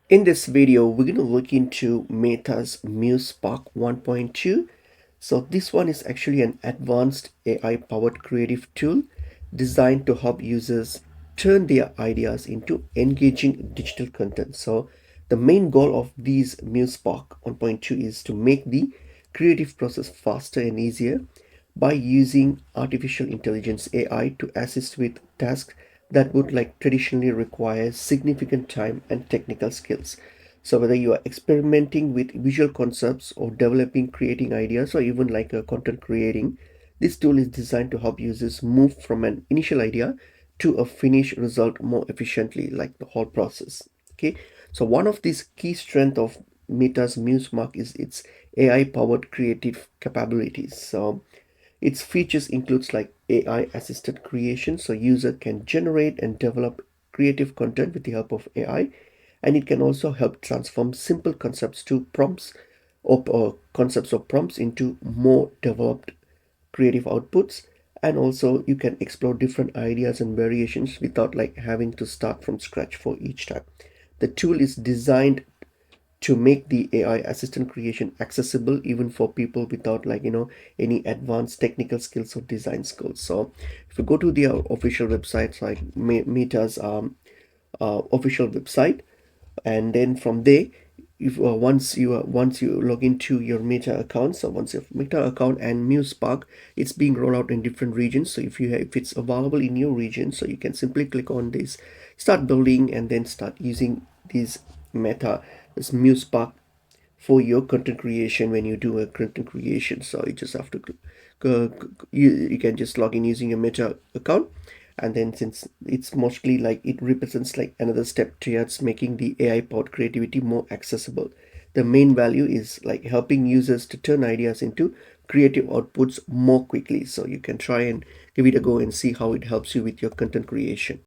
In this video, we're going to look into Meta's Muse Spark 1.2. So this one is actually an advanced AI-powered creative tool designed to help users turn their ideas into engaging digital content. So the main goal of these Muse Spark 1.2 is to make the creative process faster and easier by using artificial intelligence AI to assist with tasks that would traditionally require significant time and technical skills. So whether you are experimenting with visual concepts or developing creating ideas or even a content creating, this tool is designed to help users move from an initial idea to a finished result more efficiently, like the whole process. Okay, so one of these key strengths of Meta's Muse Mark is its AI powered creative capabilities. So its features includes AI assisted creation, so user can generate and develop creative content with the help of AI, and it can also help transform simple concepts to prompts or concepts or prompts into more developed creative outputs. And also you can explore different ideas and variations without having to start from scratch for each time. The tool is designed to make the AI assistant creation accessible even for people without any advanced technical skills or design skills. So if you go to their official websites like Meta's official website, and then from there, if once you log into your Meta account, so once your Meta account and Muse Spark, it's being rolled out in different regions. So if it's available in your region, so you can simply click on this start building and then start using these Meta this Muse Spark for your content creation. When you do a content creation, so you just have to you can just log in using your Meta account, and then since it's mostly it represents another step towards making the AI powered creativity more accessible. The main value is helping users to turn ideas into creative outputs more quickly. So you can try and give it a go and see how it helps you with your content creation.